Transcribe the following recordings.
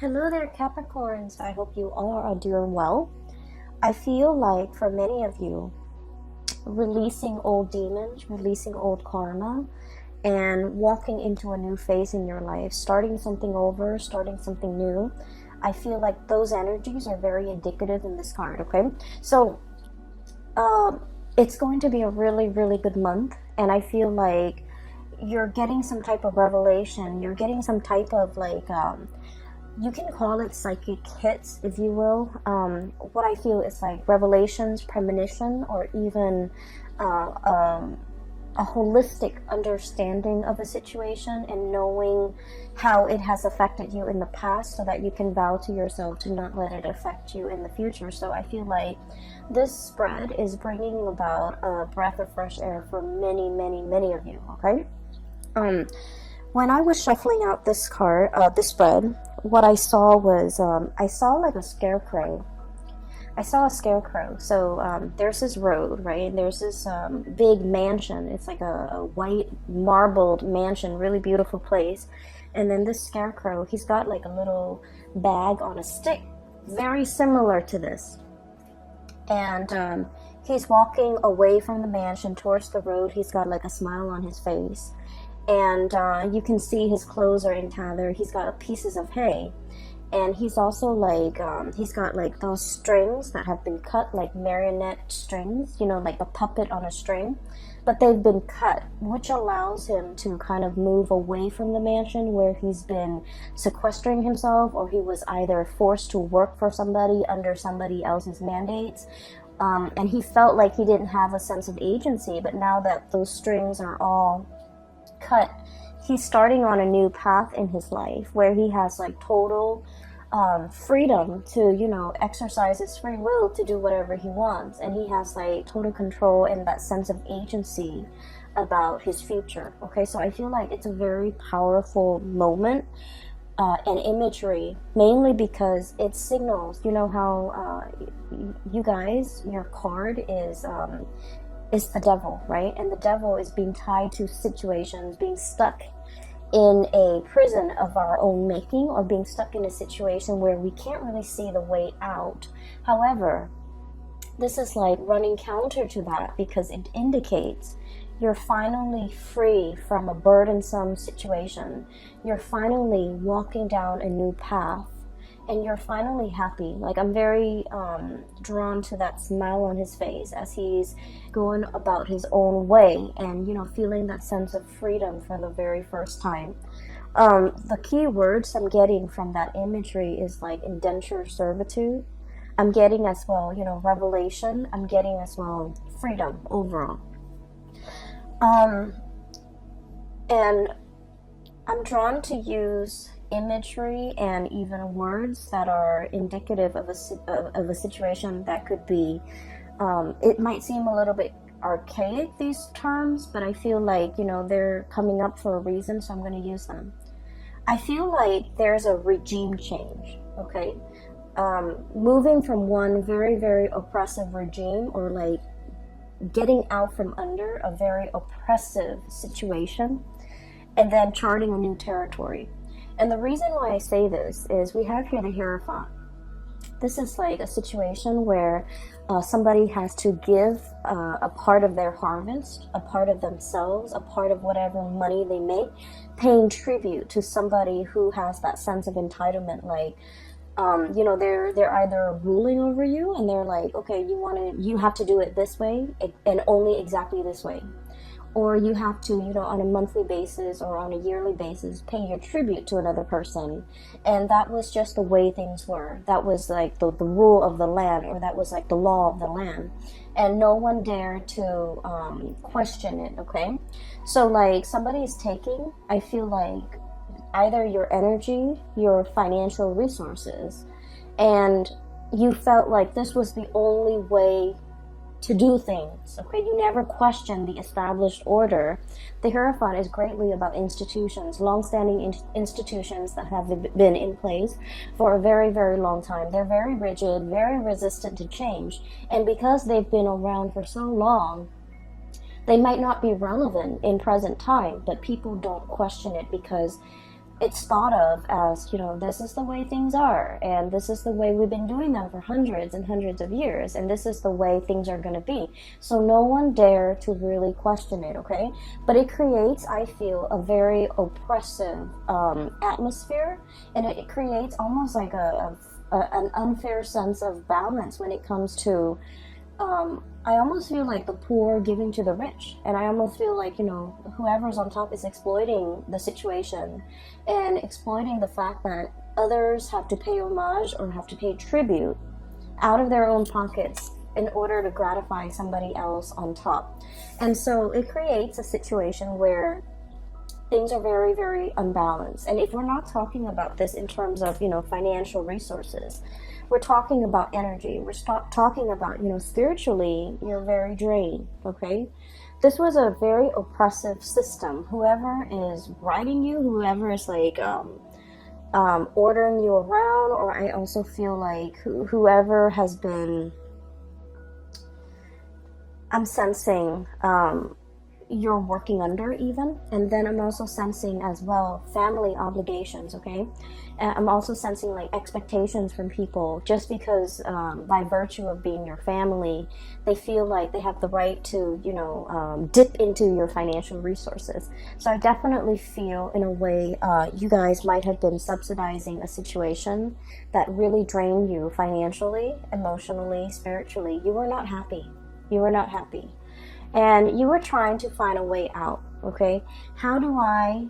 Hello there, Capricorns. I hope you all are doing well. I feel like for many of you, releasing old demons, releasing old karma, and walking into a new phase in your life, starting something over, starting something new. I feel like those energies are very indicative in this card, okay? So, it's going to be a really, really good month, and I feel like you're getting some type of revelation. You're getting some type of you can call it psychic hits, if you will. What I feel is like revelations, premonition, or even a holistic understanding of a situation and knowing how it has affected you in the past so that you can vow to yourself to not let it affect you in the future. So I feel like this spread is bringing about a breath of fresh air for many, many, many of you, okay? When I was shuffling out this card, this spread, what I saw was, I saw like a scarecrow. I saw a scarecrow. So there's this road, right? And there's this big mansion. It's like a white marbled mansion, really beautiful place. And then this scarecrow, he's got like a little bag on a stick, very similar to this. And he's walking away from the mansion towards the road. He's got like a smile on his face. And you can see his clothes are in tather. He's got pieces of hay. And he's also like, he's got like those strings that have been cut, like marionette strings, you know, like a puppet on a string. But they've been cut, which allows him to kind of move away from the mansion where he's been sequestering himself, or he was either forced to work for somebody under somebody else's mandates. And he felt like he didn't have a sense of agency. But now that those strings are all cut, he's starting on a new path in his life where he has like total freedom to, you know, exercise his free will to do whatever he wants, and he has like total control and that sense of agency about his future. Okay, so I feel like it's a very powerful moment and imagery, mainly because it signals, you know how you guys, your card is the devil, right? And the devil is being tied to situations, being stuck in a prison of our own making, or being stuck in a situation where we can't really see the way out. However, this is like running counter to that, because it indicates you're finally free from a burdensome situation. You're finally walking down a new path, and you're finally happy. Like, I'm very drawn to that smile on his face as he's going about his own way and, you know, feeling that sense of freedom for the very first time. The key words I'm getting from that imagery is like indenture servitude. I'm getting as well, you know, revelation. I'm getting as well freedom overall. And I'm drawn to use imagery and even words that are indicative of a situation that could be, it might seem a little bit archaic, these terms, but I feel like, you know, they're coming up for a reason, so I'm going to use them. I feel like there's a regime change, okay? Moving from one very, very oppressive regime, or like getting out from under a very oppressive situation, and then charting a new territory. And the reason why I say this is we have here the Hierophant. This is like a situation where somebody has to give a part of their harvest, a part of themselves, a part of whatever money they make, paying tribute to somebody who has that sense of entitlement. Like, you know, they're either ruling over you, and they're like, okay, you have to do it this way and only exactly this way. Or you have to, you know, on a monthly basis or on a yearly basis, pay your tribute to another person. And that was just the way things were. That was like the rule of the land, or that was like the law of the land. And no one dared to question it, okay? So like somebody is taking, I feel like, either your energy, your financial resources, and you felt like this was the only way to do things, okay? You never question the established order. The Hierophant is greatly about institutions, long-standing institutions that have been in place for a very, very long time. They're very rigid, very resistant to change, and because they've been around for so long, they might not be relevant in present time, but people don't question it because it's thought of as, this is the way things are, and this is the way we've been doing them for hundreds and hundreds of years, and this is the way things are going to be. So no one dare to really question it, okay? But it creates, I feel, a very oppressive atmosphere, and it creates almost like an unfair sense of balance when it comes to I almost feel like the poor giving to the rich, and I almost feel like, whoever's on top is exploiting the situation and exploiting the fact that others have to pay homage or have to pay tribute out of their own pockets in order to gratify somebody else on top. And so it creates a situation where things are very, very unbalanced. And if we're not talking about this in terms of, financial resources, we're talking about energy. We're talking about, spiritually, you're very drained, okay? This was a very oppressive system. Whoever is writing you, whoever is like ordering you around, or I also feel like whoever has been, I'm sensing, you're working under even. And then I'm also sensing as well family obligations, okay? And I'm also sensing like expectations from people, just because by virtue of being your family, they feel like they have the right to, dip into your financial resources. So I definitely feel in a way you guys might have been subsidizing a situation that really drained you financially, emotionally, spiritually. You were not happy. You were not happy. And you were trying to find a way out, okay? How do I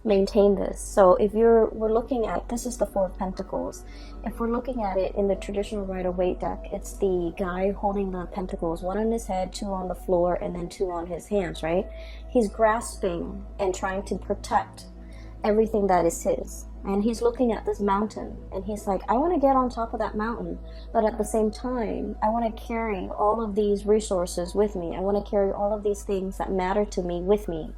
maintain this? So if we're looking at, this is the Four of Pentacles. If we're looking at it in the traditional Rider-Waite deck, it's the guy holding the pentacles, one on his head, two on the floor, and then two on his hands, right? He's grasping and trying to protect everything that is his. And he's looking at this mountain, and he's like, I want to get on top of that mountain, but at the same time, I want to carry all of these resources with me. I want to carry all of these things that matter to me with me.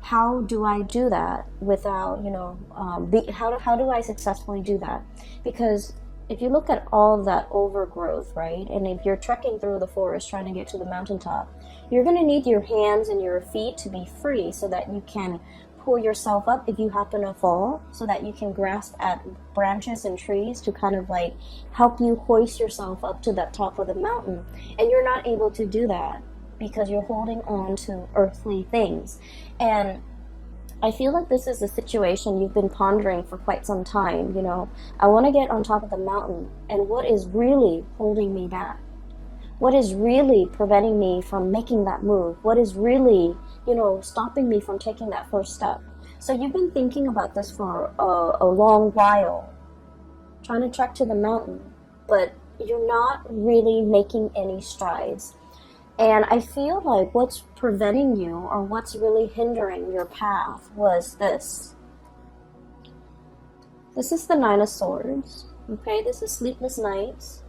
How do I do that without, how do I successfully do that? Because if you look at all of that overgrowth, right, and if you're trekking through the forest trying to get to the mountaintop, you're going to need your hands and your feet to be free so that you can pull yourself up if you happen to fall, so that you can grasp at branches and trees to kind of like help you hoist yourself up to that top of the mountain. And you're not able to do that because you're holding on to earthly things. And I feel like this is a situation you've been pondering for quite some time. I want to get on top of the mountain, and what is really holding me back? What is really preventing me from making that move? What is really, stopping me from taking that first step? So you've been thinking about this for a long while, trying to trek to the mountain, but you're not really making any strides. And I feel like what's preventing you, or what's really hindering your path, was this. This is the Nine of Swords, okay? This is sleepless nights.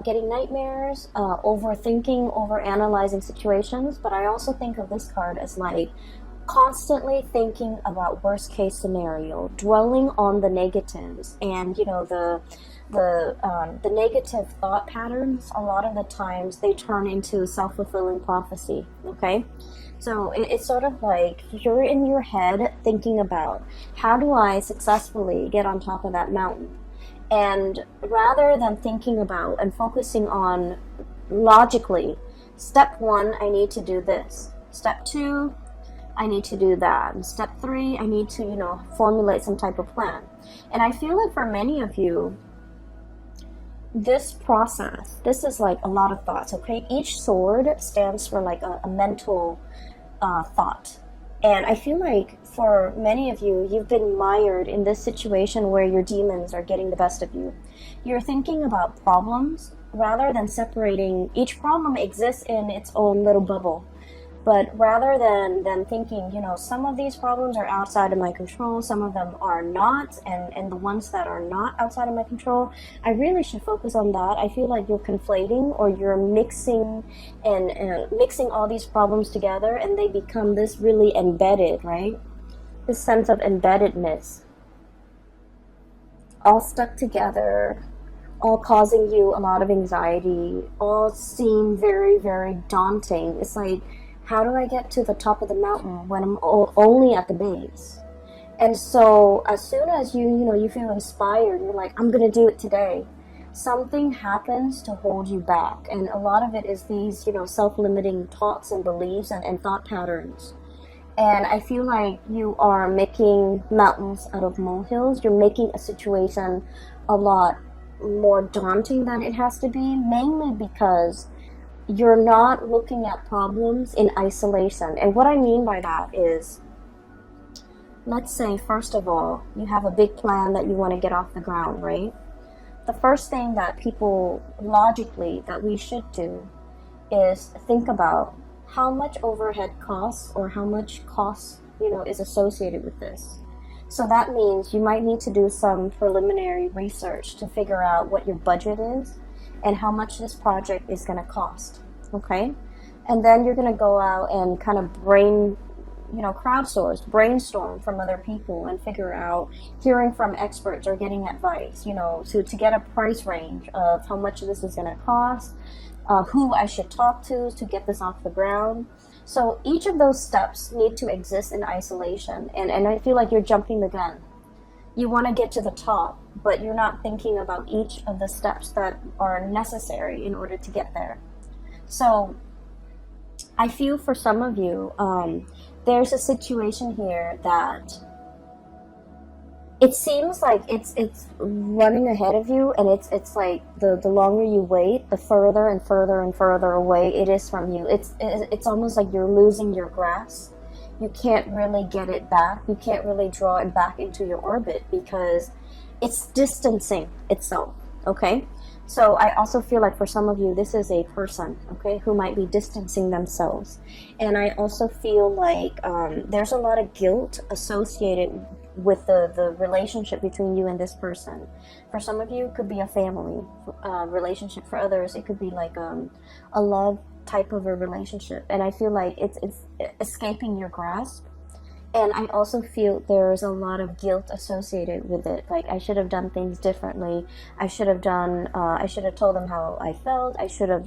Getting nightmares, overthinking, overanalyzing situations, but I also think of this card as like constantly thinking about worst case scenario, dwelling on the negatives, and the negative thought patterns. A lot of the times they turn into self-fulfilling prophecy. Okay, so it's sort of like you're in your head thinking about, how do I successfully get on top of that mountain? And rather than thinking about and focusing on logically, step 1, I need to do this. Step 2, I need to do that. And step 3, I need to, formulate some type of plan. And I feel like for many of you, this process, this is like a lot of thoughts, okay? Each sword stands for like a mental thought. And I feel like for many of you, you've been mired in this situation where your demons are getting the best of you. You're thinking about problems rather than separating. Each problem exists in its own little bubble. But rather than thinking, some of these problems are outside of my control, some of them are not, and the ones that are not outside of my control, I really should focus on that. I feel like you're conflating, or you're mixing and mixing all these problems together, and they become this really embedded, right? This sense of embeddedness, all stuck together, all causing you a lot of anxiety, all seem very, very daunting. It's like, how do I get to the top of the mountain when I'm only at the base? And so as soon as you feel inspired, you're like, I'm gonna do it today. Something happens to hold you back. And a lot of it is these, self-limiting thoughts and beliefs and thought patterns. And I feel like you are making mountains out of molehills. You're making a situation a lot more daunting than it has to be, mainly because you're not looking at problems in isolation. And what I mean by that is, let's say, first of all, you have a big plan that you want to get off the ground, right? The first thing that people logically that we should do is think about how much overhead costs or how much cost, is associated with this. So that means you might need to do some preliminary research to figure out what your budget is and how much this project is going to cost, okay? And then you're going to go out and kind of crowdsource, brainstorm from other people and figure out, hearing from experts or getting advice, to get a price range of how much this is going to cost, who I should talk to get this off the ground. So each of those steps need to exist in isolation. And I feel like you're jumping the gun. You want to get to the top, but you're not thinking about each of the steps that are necessary in order to get there. So I feel for some of you, there's a situation here that it seems like it's running ahead of you, and it's like the longer you wait, the further and further and further away it is from you. It's almost like you're losing your grasp. You can't really get it back. You can't really draw it back into your orbit because it's distancing itself, okay? So I also feel like for some of you, this is a person, okay, who might be distancing themselves. And I also feel like there's a lot of guilt associated with the relationship between you and this person. For some of you, it could be a family relationship. For others, it could be like a love type of a relationship. And I feel like it's escaping your grasp. And I also feel there's a lot of guilt associated with it. Like, I should have done things differently. I should have told them how I felt. I should have,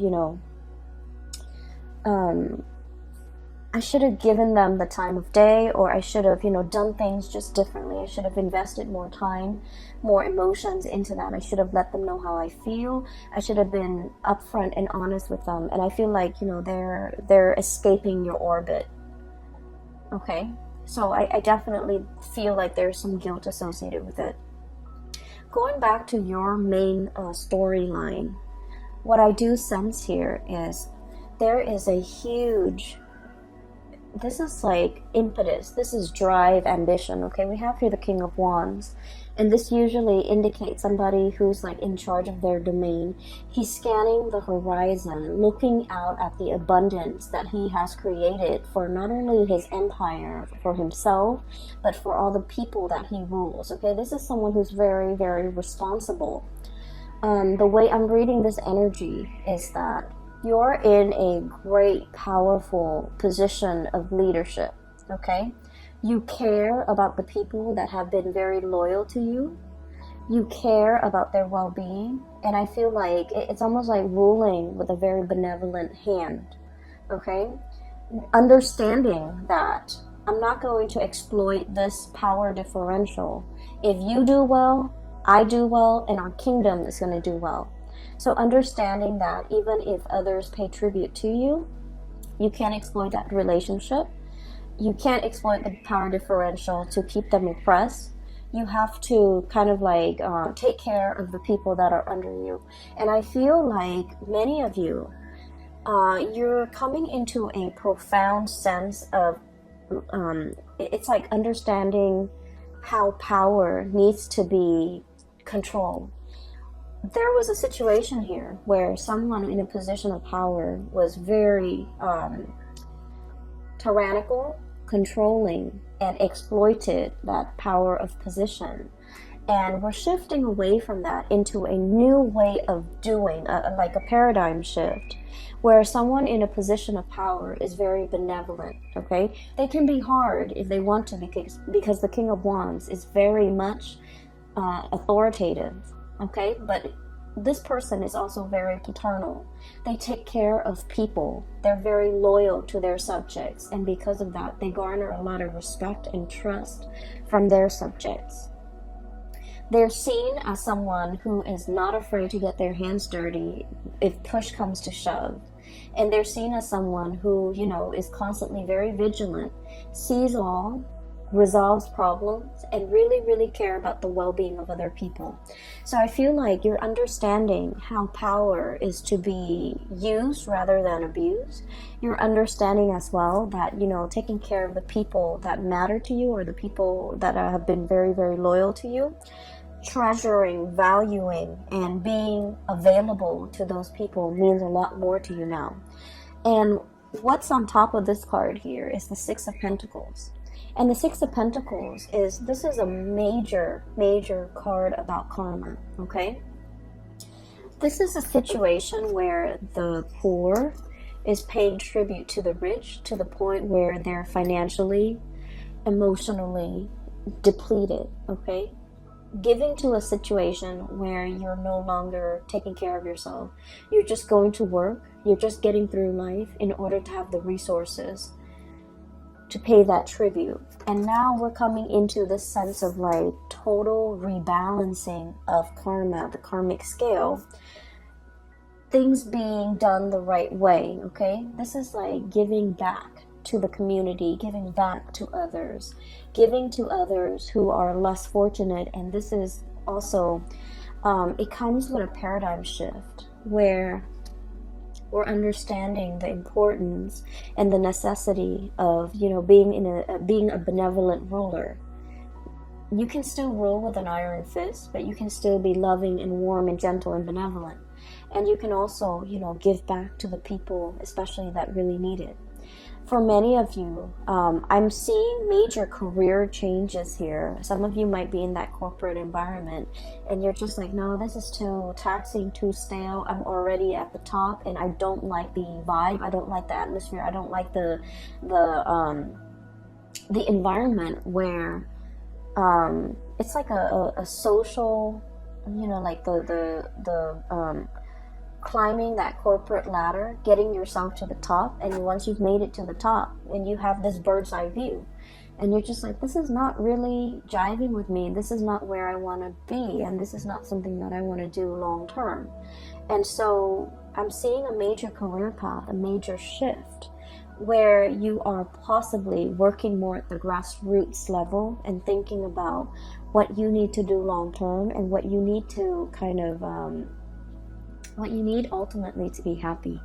I should have given them the time of day, or I should have, done things just differently. I should have invested more time, more emotions into that. I should have let them know how I feel. I should have been upfront and honest with them. And I feel like, they're escaping your orbit. Okay? So I definitely feel like there's some guilt associated with it. Going back to your main storyline, what I do sense here is there is a huge, this is like impetus, this is drive, ambition, okay? We have here the King of Wands, and this usually indicates somebody who's like in charge of their domain. He's scanning the horizon, looking out at the abundance that he has created for not only his empire, for himself, but for all the people that he rules, okay? This is someone who's very, very responsible. The way I'm reading this energy is that you're in a great, powerful position of leadership, okay? You care about the people that have been very loyal to you. You care about their well-being. And I feel like it's almost like ruling with a very benevolent hand, okay? Understanding that I'm not going to exploit this power differential. If you do well, I do well, and our kingdom is going to do well. So understanding that even if others pay tribute to you, you can't exploit that relationship. You can't exploit the power differential to keep them oppressed. You have to kind of like take care of the people that are under you. And I feel like many of you, you're coming into a profound sense of, it's like understanding how power needs to be controlled. There was a situation here where someone in a position of power was very tyrannical, controlling, and exploited that power of position. And we're shifting away from that into a new way of doing, like a paradigm shift, where someone in a position of power is very benevolent, okay? They can be hard if they want to, because the King of Wands is very much authoritative, okay? But this person is also very paternal. They take care of people. They're very loyal to their subjects, and because of that, they garner a lot of respect and trust from their subjects. They're seen as someone who is not afraid to get their hands dirty if push comes to shove. And they're seen as someone who, is constantly very vigilant, sees all, resolves problems, and really, really care about the well-being of other people. So I feel like you're understanding how power is to be used rather than abused. You're understanding as well that, taking care of the people that matter to you, or the people that have been very, very loyal to you, treasuring, valuing, and being available to those people means a lot more to you now. And what's on top of this card here is the Six of Pentacles. And the Six of Pentacles this is a major, major card about karma, okay? This is a situation where the poor is paying tribute to the rich to the point where they're financially, emotionally depleted, okay? Giving to a situation where you're no longer taking care of yourself. You're just going to work. You're just getting through life in order to have the resources to pay that tribute. And now we're coming into this sense of like total rebalancing of karma, the karmic scale. Things being done the right way, okay? This is like giving back to the community, giving back to others, giving to others who are less fortunate. And this is also, it comes with a paradigm shift where we're understanding the importance and the necessity of, being a benevolent ruler. You can still rule with an iron fist, but you can still be loving and warm and gentle and benevolent. And you can also, give back to the people, especially that really need it. For many of you, I'm seeing major career changes here. Some of you might be in that corporate environment and you're just like, no, this is too taxing, too stale. I'm already at the top and I don't like the vibe. I don't like the atmosphere. I don't like the environment where it's like a social, like the climbing that corporate ladder, getting yourself to the top, and once you've made it to the top and you have this bird's eye view and you're just like, this is not really jiving with me, this is not where I want to be, and this is not something that I want to do long term. And so I'm seeing a major career path, a major shift where you are possibly working more at the grassroots level and thinking about what you need to do long term and what you need to kind of what you need ultimately to be happy.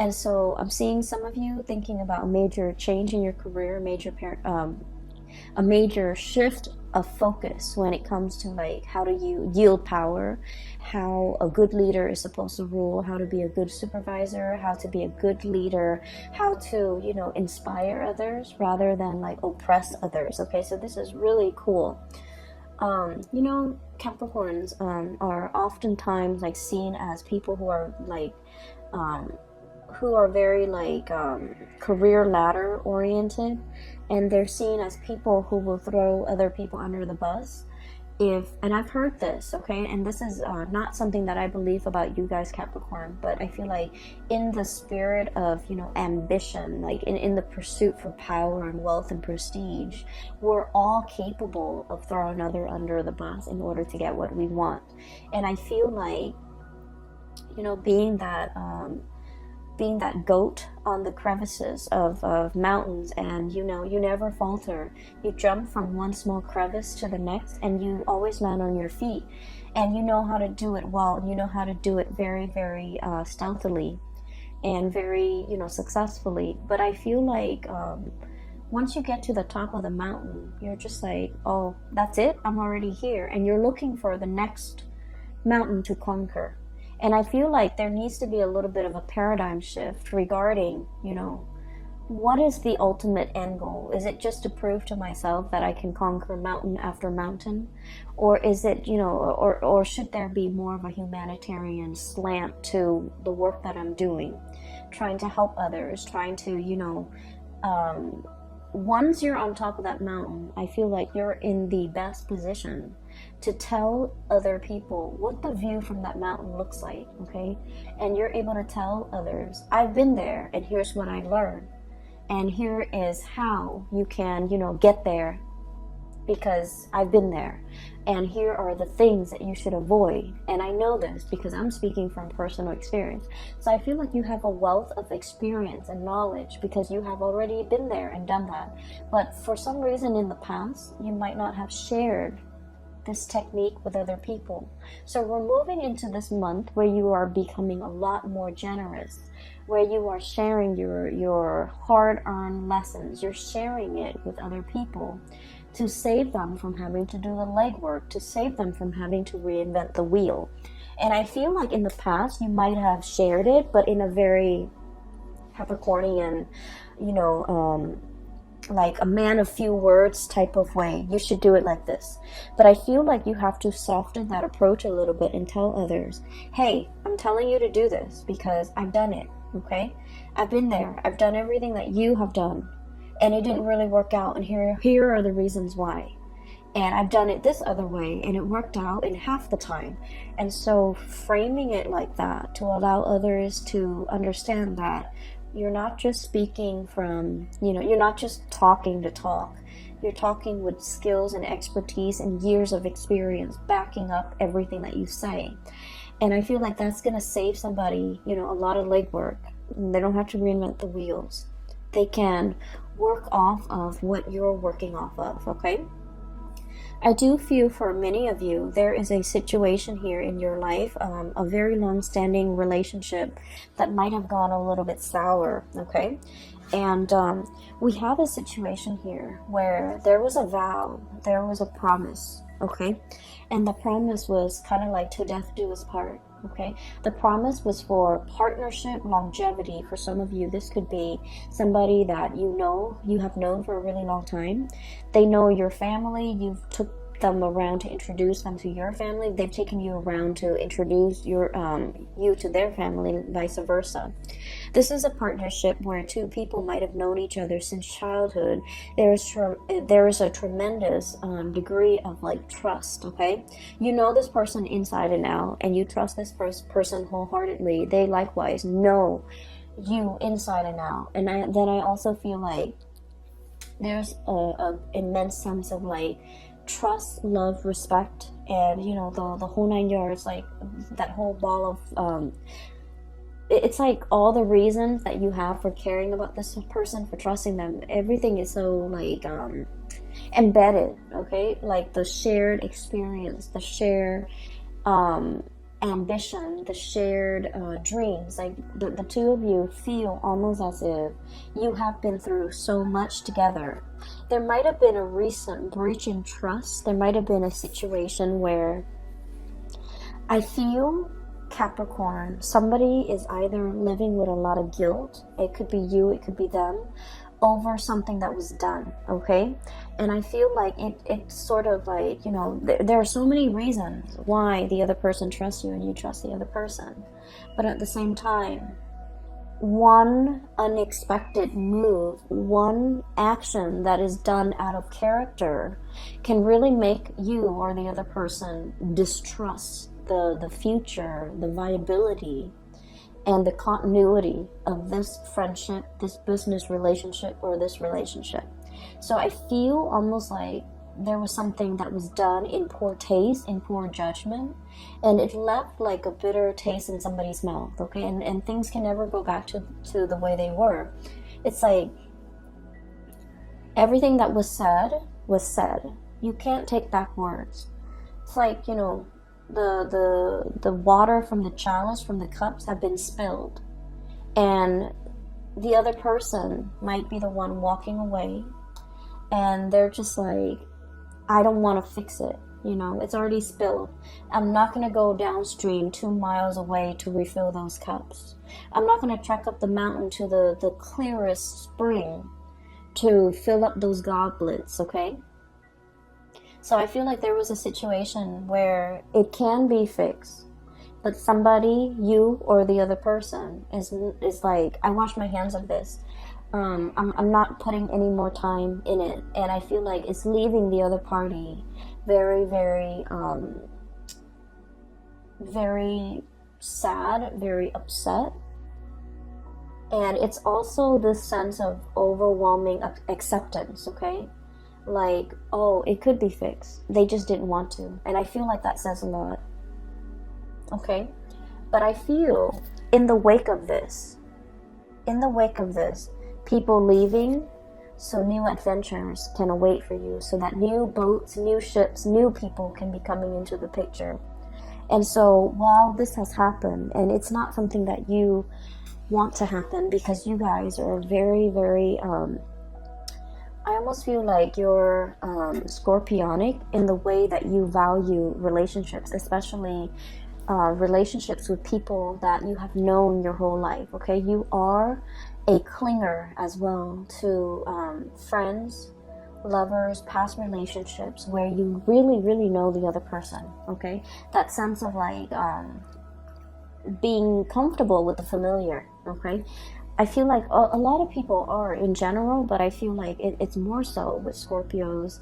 And so I'm seeing some of you thinking about a major change in your career, a major shift of focus when it comes to like how do you yield power, how a good leader is supposed to rule, how to be a good supervisor, how to be a good leader, how to, inspire others rather than like oppress others. Okay, so this is really cool. Capricorns are oftentimes like seen as people who are like very like career ladder oriented, and they're seen as people who will throw other people under the bus. And I've heard this, okay, and this is not something that I believe about you guys, Capricorn, but I feel like in the spirit of, ambition, like in the pursuit for power and wealth and prestige, we're all capable of throwing another under the bus in order to get what we want. And I feel like, being that goat on the crevices of mountains, and you never falter. You jump from one small crevice to the next and you always land on your feet, and you know how to do it well, and you know how to do it very, very stealthily and very successfully. But I feel like once you get to the top of the mountain, you're just like, oh, that's it, I'm already here, and you're looking for the next mountain to conquer. And I feel like there needs to be a little bit of a paradigm shift regarding, what is the ultimate end goal? Is it just to prove to myself that I can conquer mountain after mountain? Or is it, or should there be more of a humanitarian slant to the work that I'm doing? Trying to help others, trying to, once you're on top of that mountain, I feel like you're in the best position to tell other people what the view from that mountain looks like, okay? And you're able to tell others, I've been there and here's what I learned. And here is how you can, get there because I've been there. And here are the things that you should avoid. And I know this because I'm speaking from personal experience. So I feel like you have a wealth of experience and knowledge because you have already been there and done that. But for some reason in the past, you might not have shared this technique with other people. So we're moving into this month where you are becoming a lot more generous, where you are sharing your hard-earned lessons. You're sharing it with other people to save them from having to do the legwork, to save them from having to reinvent the wheel. And I feel like in the past you might have shared it, but in a very Capricornian, like a man of few words type of way. You should do it like this. But I feel like you have to soften that approach a little bit and tell others, hey, I'm telling you to do this because I've done it, okay? I've been there. I've done everything that you have done. And it didn't really work out. And here are the reasons why. And I've done it this other way and it worked out in half the time. And so framing it like that to allow others to understand that you're not just speaking from, you're not just talking to talk. You're talking with skills and expertise and years of experience backing up everything that you say. And I feel like that's going to save somebody, a lot of legwork. They don't have to reinvent the wheels. They can work off of what you're working off of, okay? I do feel for many of you, there is a situation here in your life, a very long-standing relationship that might have gone a little bit sour, okay? And we have a situation here where there was a vow, there was a promise, okay? And the promise was kind of like to death do us part, okay? The promise was for partnership, longevity. For some of you, this could be somebody that you have known for a really long time. They know your family. You've took them around to introduce them to your family. They've taken you around to introduce you to their family, vice versa. This is a partnership where two people might have known each other since childhood. There is a tremendous degree of like trust, okay? You know this person inside and out, and you trust this person wholeheartedly. They likewise know you inside and out. And then I also feel like there's a immense sense of like trust, love, respect, and the whole 9 yards, like that whole ball of it's like all the reasons that you have for caring about this person, for trusting them, everything is so like embedded, okay? Like the shared experience, the shared ambition, the shared dreams. Like the two of you feel almost as if you have been through so much together. There might have been a recent breach in trust. There might have been a situation where I feel, Capricorn, somebody is either living with a lot of guilt. It could be you, it could be them, over something that was done, okay? And I feel like it's sort of like, there are so many reasons why the other person trusts you and you trust the other person. But at the same time, one unexpected move, one action that is done out of character can really make you or the other person distrust the future, the viability, and the continuity of this friendship, this business relationship, or this relationship. So I feel almost like there was something that was done in poor taste, in poor judgment, and it left like a bitter taste in somebody's mouth, okay? And things can never go back to the way they were. It's like everything that was said was said. You can't take back words. It's like, the water from the chalice, from the cups, have been spilled, and the other person might be the one walking away, and they're just like, I don't want to fix it, it's already spilled. I'm not going to go downstream 2 miles away to refill those cups. I'm not going to trek up the mountain to the clearest spring to fill up those goblets, okay? So I feel like there was a situation where it can be fixed, but somebody, you or the other person, is like, I wash my hands of this. I'm not putting any more time in it, and I feel like it's leaving the other party very, very, very sad, very upset. And it's also this sense of overwhelming acceptance, okay? Like, oh, it could be fixed. They just didn't want to. And I feel like that says a lot, okay? But I feel in the wake of this, people leaving, so new adventures can await for you, so that new boats, new ships, new people can be coming into the picture. And so while this has happened, and it's not something that you want to happen, because you guys are very, very, I almost feel like you're scorpionic in the way that you value relationships, especially relationships with people that you have known your whole life, okay? You are a clinger as well to friends, lovers, past relationships where you really, really know the other person, okay? That sense of like being comfortable with the familiar, okay? I feel like a lot of people are in general, but I feel like it's more so with Scorpios.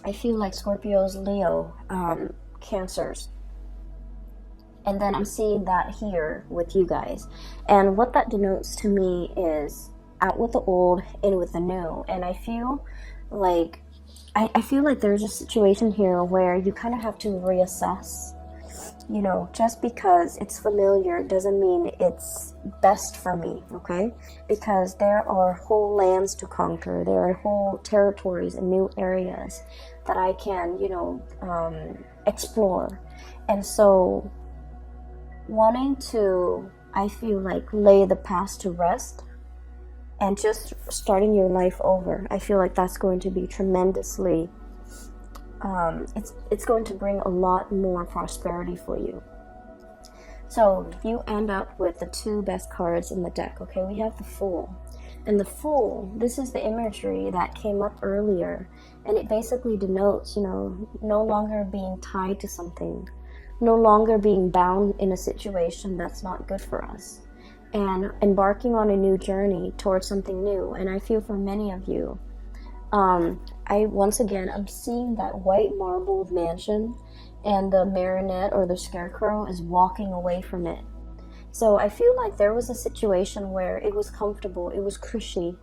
I feel like Scorpios, Leo, Cancers. And then I'm seeing that here with you guys. And what that denotes to me is out with the old, in with the new. And I feel like there's a situation here where you kind of have to reassess. You know, just because it's familiar doesn't mean it's best for me, okay? Because there are whole lands to conquer. There are whole territories and new areas that I can, you know, explore. And so wanting to, I feel like, lay the past to rest and just starting your life over, I feel like that's going to be tremendously it's going to bring a lot more prosperity for you. So you end up with the two best cards in the deck, okay? We have the Fool. And the Fool, this is the imagery that came up earlier, and it basically denotes, you know, no longer being tied to something, no longer being bound in a situation that's not good for us, and embarking on a new journey towards something new. And I feel for many of you, I'm seeing that white marbled mansion, and the marionette or the scarecrow is walking away from it. So I feel like there was a situation where it was comfortable, it was cushy,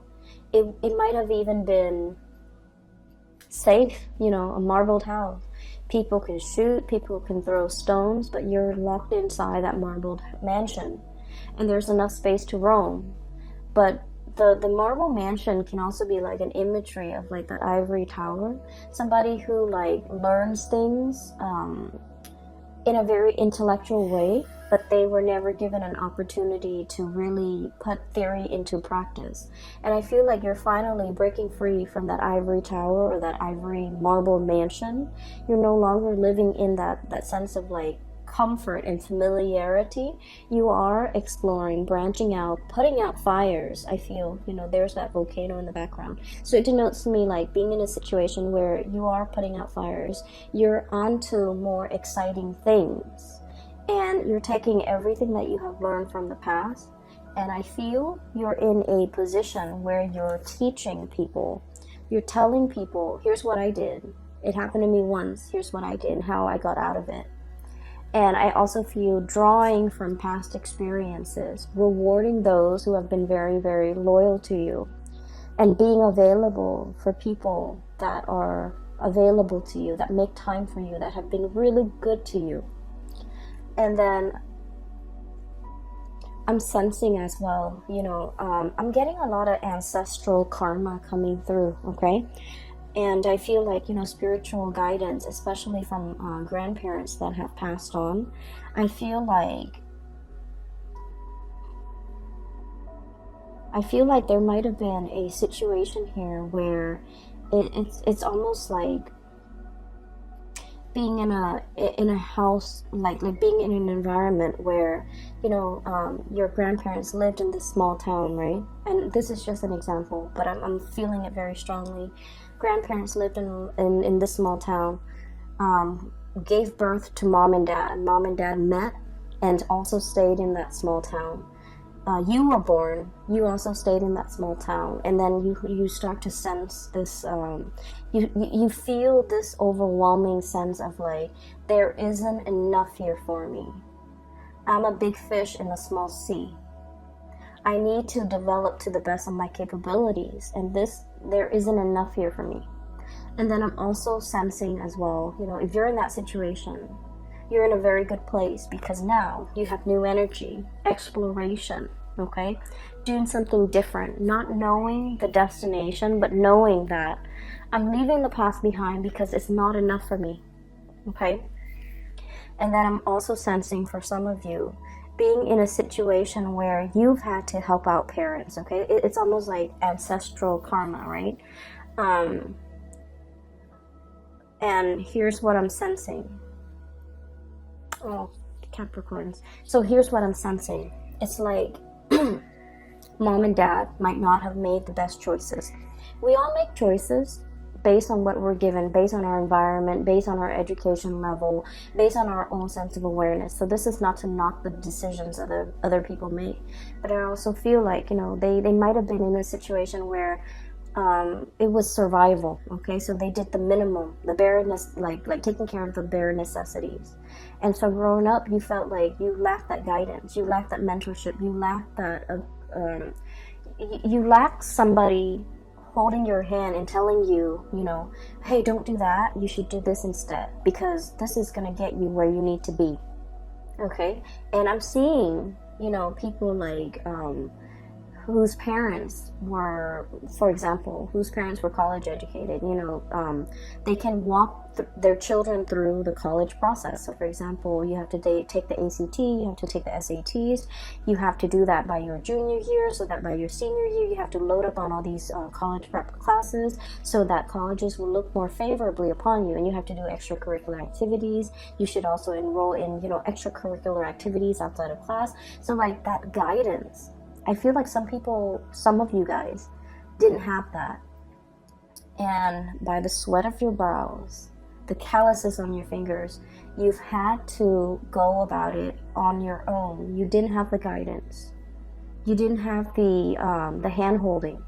it might have even been safe, you know, a marbled house. People can shoot, people can throw stones, but you're locked inside that marbled mansion, and there's enough space to roam. But the marble mansion can also be like an imagery of like that ivory tower, somebody who like learns things in a very intellectual way, but they were never given an opportunity to really put theory into practice. And I feel like you're finally breaking free from that ivory tower or that ivory marble mansion. You're no longer living in that sense of like comfort and familiarity. You are exploring, branching out, putting out fires. I feel, you know, there's that volcano in the background. So it denotes to me like being in a situation where you are putting out fires. You're onto more exciting things, and you're taking everything that you have learned from the past, and I feel you're in a position where you're teaching people. You're telling people, here's what I did. It happened to me once. Here's what I did and how I got out of it. And I also feel drawing from past experiences, rewarding those who have been very, very loyal to you, and being available for people that are available to you, that make time for you, that have been really good to you. And then I'm sensing as well, you know, I'm getting a lot of ancestral karma coming through, okay? And I feel like, you know, spiritual guidance, especially from grandparents that have passed on, I feel like there might have been a situation here where it's almost like being in a house, like being in an environment where, you know, your grandparents lived in this small town, right? And this is just an example, but I'm feeling it very strongly. Grandparents lived in this small town, gave birth to mom and dad. Mom and dad met and also stayed in that small town. you were born, you also stayed in that small town, and then you start to sense this, you feel this overwhelming sense of like, there isn't enough here for me. I'm a big fish in a small sea. I need to develop to the best of my capabilities, and there isn't enough here for me. And then I'm also sensing as well, if you're in that situation, you're in a very good place, because now you have new energy, exploration, okay? Doing something different, not knowing the destination, but knowing that I'm leaving the past behind because it's not enough for me, okay? And then I'm also sensing for some of you, being in a situation where you've had to help out parents, okay? It's almost like ancestral karma, right? And here's what I'm sensing. Oh, Capricorns. So here's what I'm sensing. It's like mom and dad might not have made the best choices. We all make choices based on what we're given, based on our environment, based on our education level, based on our own sense of awareness. So this is not to knock the decisions other people make, but I also feel like, they might have been in a situation where it was survival, okay? So they did the minimum, the bare, like taking care of the bare necessities. And so growing up, you felt like you lacked that guidance, you lacked that mentorship, you lacked that, you lacked somebody holding your hand and telling you, hey, don't do that, you should do this instead, because this is going to get you where you need to be, okay? And I'm seeing, people like, whose parents were, for example, college educated, they can walk their children through the college process. So for example, you have to take the ACT, you have to take the SATs, you have to do that by your junior year, so that by your senior year, you have to load up on all these college prep classes, so that colleges will look more favorably upon you, and you have to do extracurricular activities. You should also enroll in, extracurricular activities outside of class. So like that guidance, I feel like some of you guys didn't have that. And by the sweat of your brows, the calluses on your fingers, you've had to go about it on your own. You didn't have the guidance. You didn't have the hand-holding.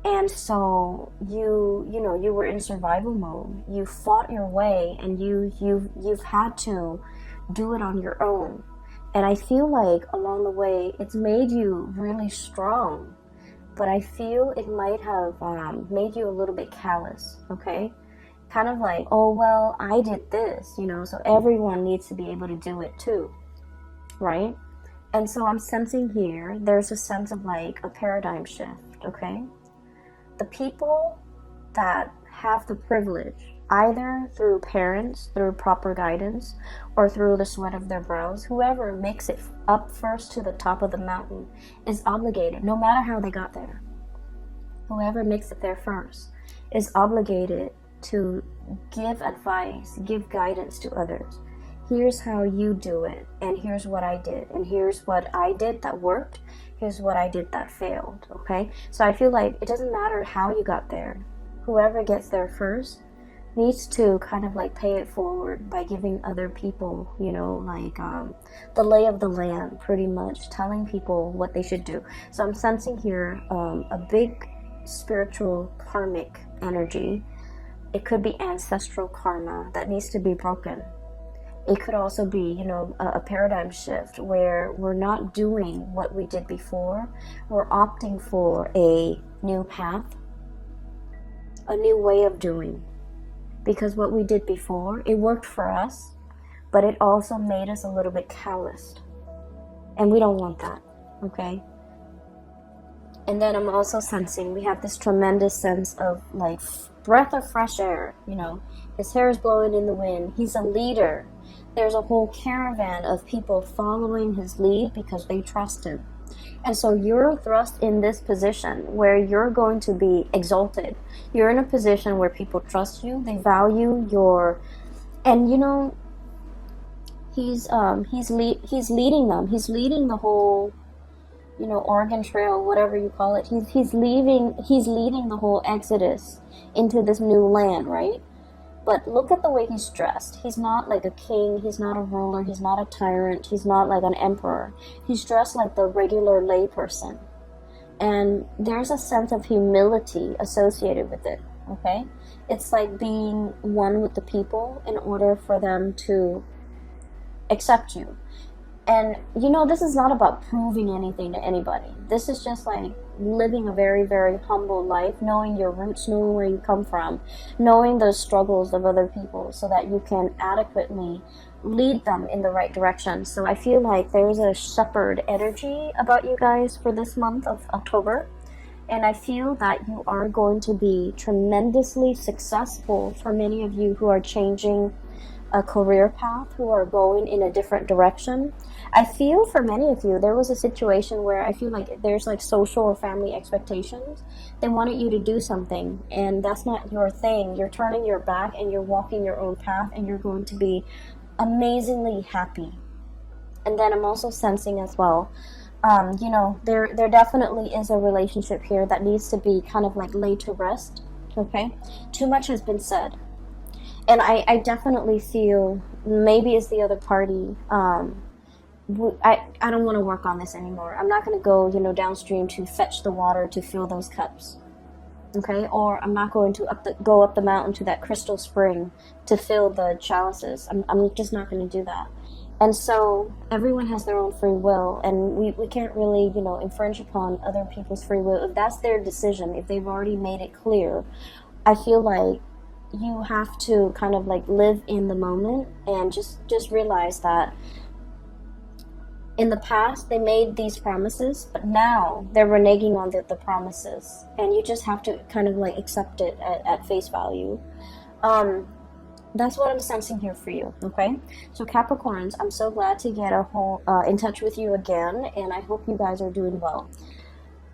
And so you were in survival mode. You fought your way, and you've had to do it on your own. And I feel like along the way, it's made you really strong, but I feel it might have made you a little bit callous, okay? Kind of like, oh, well, I did this, so everyone needs to be able to do it too, right? And so I'm sensing here, there's a sense of like a paradigm shift, okay? The people that have the privilege, either through parents, through proper guidance, or through the sweat of their brows, whoever makes it up first to the top of the mountain is obligated, no matter how they got there. Whoever makes it there first is obligated to give advice, give guidance to others. Here's how you do it, and here's what I did, and here's what I did that worked, here's what I did that failed, okay? So I feel like it doesn't matter how you got there. Whoever gets there first needs to kind of like pay it forward by giving other people, the lay of the land, pretty much telling people what they should do. So I'm sensing here a big spiritual karmic energy. It could be ancestral karma that needs to be broken. It could also be, a paradigm shift where we're not doing what we did before. We're opting for a new path, a new way of doing. Because what we did before, it worked for us, but it also made us a little bit calloused. And we don't want that, okay? And then I'm also sensing we have this tremendous sense of like breath of fresh air, his hair is blowing in the wind. He's a leader. There's a whole caravan of people following his lead because they trust him. And so you're thrust in this position where you're going to be exalted. You're in a position where people trust you, they value your, and he's leading them. He's leading the whole, Oregon Trail, whatever you call it. He's leading the whole exodus into this new land, right? But look at the way he's dressed. He's not like a king, he's not a ruler, he's not a tyrant, he's not like an emperor. He's dressed like the regular layperson. And there's a sense of humility associated with it, okay? It's like being one with the people in order for them to accept you. And you know, this is not about proving anything to anybody. This is just like living a very, very humble life, knowing your roots, knowing where you come from, knowing the struggles of other people so that you can adequately lead them in the right direction. So I feel like there's a shepherd energy about you guys for this month of October. And I feel that you are going to be tremendously successful for many of you who are changing a career path, who are going in a different direction. I feel for many of you, there was a situation where I feel like there's like social or family expectations. They wanted you to do something, and that's not your thing. You're turning your back and you're walking your own path, and you're going to be amazingly happy. And then I'm also sensing as well, you know, there definitely is a relationship here that needs to be kind of like laid to rest, okay? Too much has been said. And I definitely feel maybe it's the other party. I don't want to work on this anymore. I'm not going to go, you know, downstream to fetch the water to fill those cups. Okay? Or I'm not going to go up the mountain to that crystal spring to fill the chalices. I'm just not going to do that. And so everyone has their own free will, and we can't really, you know, infringe upon other people's free will. If that's their decision, if they've already made it clear, I feel like you have to kind of like live in the moment and just realize that in the past they made these promises, but now they're reneging on the promises, and you just have to kind of like accept it at face value. That's what I'm sensing here for you, okay? So Capricorns, I'm so glad to get in touch with you again, and I hope you guys are doing well.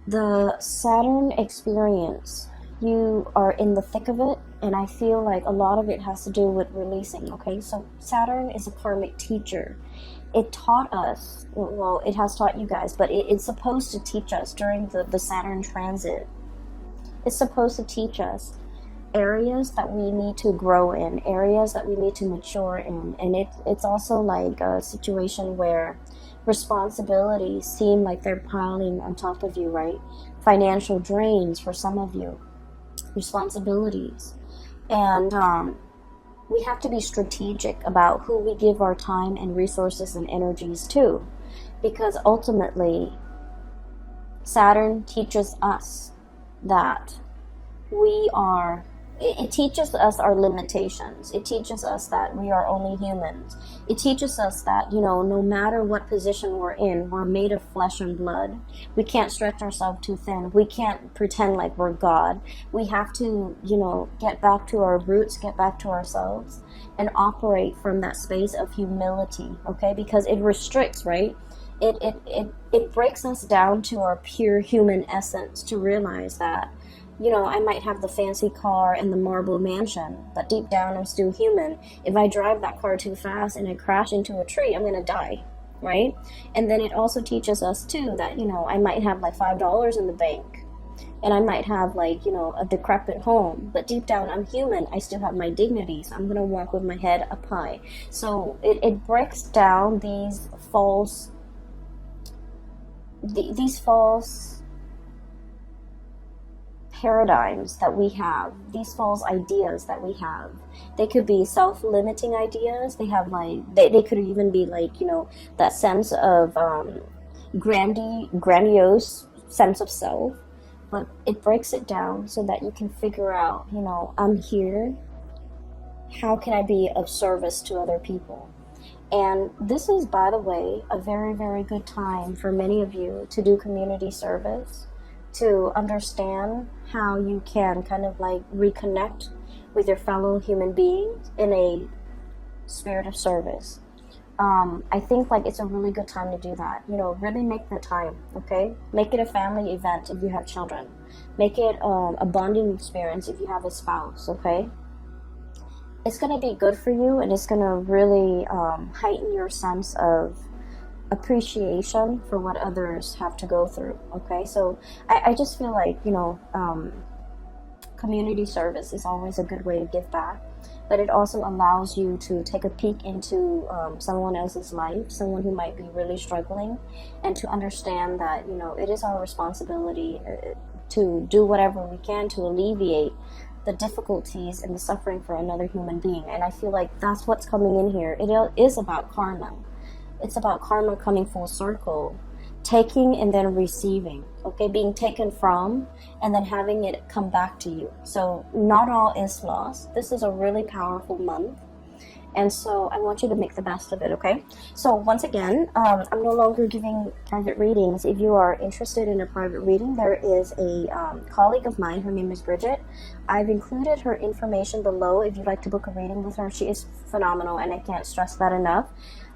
The Saturn experience, you are in the thick of it, and I feel like a lot of it has to do with releasing, okay? So Saturn is a karmic teacher. It taught us, well, it has taught you guys, but it's supposed to teach us during the Saturn transit. It's supposed to teach us areas that we need to grow in, areas that we need to mature in. And it's also like a situation where responsibilities seem like they're piling on top of you, right? Financial drains for some of you, responsibilities. And we have to be strategic about who we give our time and resources and energies to, because ultimately Saturn teaches us that it teaches us our limitations. It teaches us that we are only humans. It teaches us that, you know, no matter what position we're in, we're made of flesh and blood. We can't stretch ourselves too thin. We can't pretend like we're God. We have to, you know, get back to our roots, get back to ourselves, and operate from that space of humility, okay? Because it restricts, right? It breaks us down to our pure human essence to realize that, you know, I might have the fancy car and the marble mansion, but deep down I'm still human. If I drive that car too fast and I crash into a tree, I'm going to die, right? And then it also teaches us too that, you know, I might have like $5 in the bank, and I might have like, you know, a decrepit home, but deep down I'm human. I still have my dignity, so I'm going to walk with my head up high. So it breaks down these false paradigms that we have, these false ideas that we have. They could be self-limiting ideas. They have like, they could even be like, you know, that sense of grandiose sense of self. But it breaks it down so that you can figure out, you know, I'm here. How can I be of service to other people? And this is, by the way, a very, very good time for many of you to do community service, to understand how you can kind of like reconnect with your fellow human beings in a spirit of service. I think like it's a really good time to do that. You know, really make the time, okay? Make it a family event if you have children. Make it a bonding experience if you have a spouse, okay? It's going to be good for you, and it's going to really heighten your sense of appreciation for what others have to go through, okay? So I just feel like, you know, community service is always a good way to give back. but it also allows you to take a peek into someone else's life, someone who might be really struggling, and to understand that, you know, it is our responsibility to do whatever we can to alleviate the difficulties and the suffering for another human being. And I feel like that's what's coming in here. It is about karma. It's about karma coming full circle, taking and then receiving, okay, being taken from and then having it come back to you. So not all is lost. This is a really powerful month, and so I want you to make the best of it, okay? So once again, I'm no longer giving private readings. If you are interested in a private reading, there is a colleague of mine. Her name is Bridget. I've included her information below if you'd like to book a reading with her. She is phenomenal, and I can't stress that enough.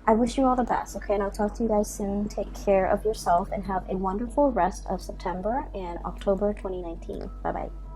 I wish you all the best, okay? And I'll talk to you guys soon. Take care of yourself and have a wonderful rest of September and October 2019. Bye-bye.